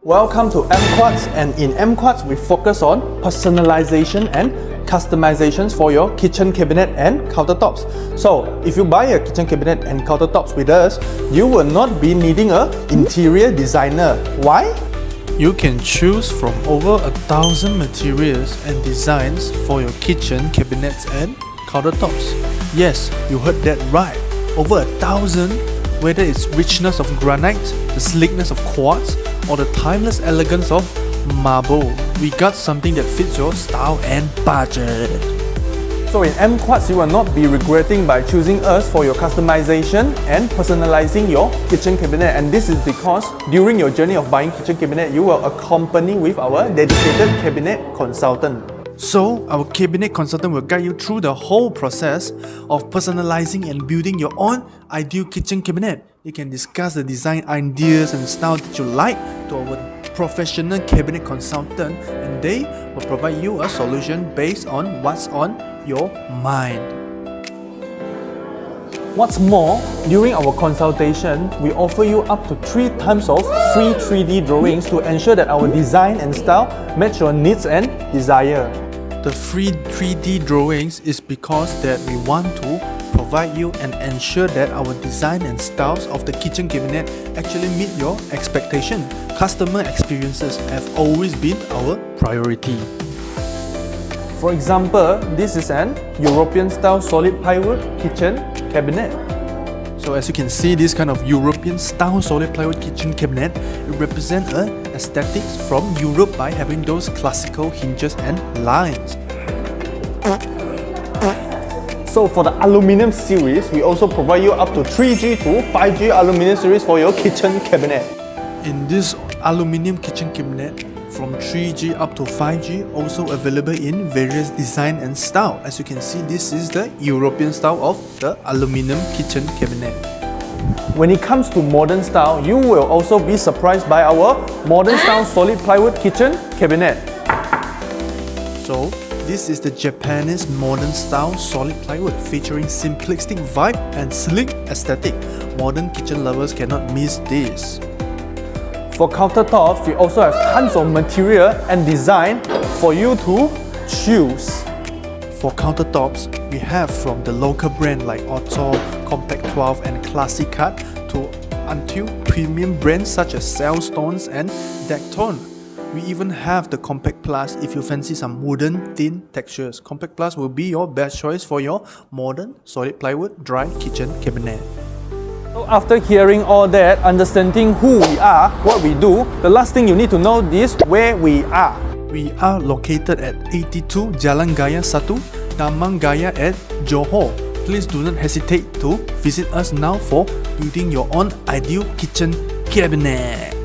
Welcome to Ampquartz, and in Ampquartz we focus on personalization and customizations for your kitchen cabinet and countertops. So if you buy a kitchen cabinet and countertops with us, you will not be needing an interior designer. Why? You can choose from over 1,000 materials and designs for your kitchen cabinets and countertops. Yes, you heard that right. Over 1,000, whether it's richness of granite, the sleekness of quartz, or the timeless elegance of marble, we got something that fits your style and budget. So in Ampquartz, you will not be regretting by choosing us for your customization and personalizing your kitchen cabinet. And this is because during your journey of buying kitchen cabinet, you will accompany with our dedicated cabinet consultant. So, our cabinet consultant will guide you through the whole process of personalizing and building your own ideal kitchen cabinet. You can discuss the design ideas and style that you like to our professional cabinet consultant, and they will provide you a solution based on what's on your mind. What's more, during our consultation, we offer you up to 3 times of free 3D drawings to ensure that our design and style match your needs and desire. The free 3D drawings is because that we want to provide you and ensure that our design and styles of the kitchen cabinet actually meet your expectation. Customer experiences have always been our priority. For example, this is an European style solid plywood kitchen cabinet. So as you can see, this kind of European style solid plywood kitchen cabinet, it represents aesthetics from Europe by having those classical hinges and lines. So for the aluminium series, we also provide you up to 3G to 5G aluminium series for your kitchen cabinet. In this aluminium kitchen cabinet, from 3G up to 5G, also available in various design and style. As you can see, this is the European style of the aluminium kitchen cabinet. When it comes to modern style, you will also be surprised by our modern style solid plywood kitchen cabinet. So, this is the Japanese modern style solid plywood featuring simplistic vibe and sleek aesthetic. Modern kitchen lovers cannot miss this. For countertops, we also have tons of material and design for you to choose. For countertops, we have from the local brand like Otto, Compact 12 and Classic Cut to until premium brands such as Sailstones and Dectone. We even have the Compact Plus if you fancy some wooden thin textures. Compact Plus will be your best choice for your modern solid plywood dry kitchen cabinet. So after hearing all that, understanding who we are, what we do, the last thing you need to know is where we are. We are located at 82 Jalan Gaya 1, Damang Gaya at Johor. Please do not hesitate to visit us now for building your own ideal kitchen cabinet.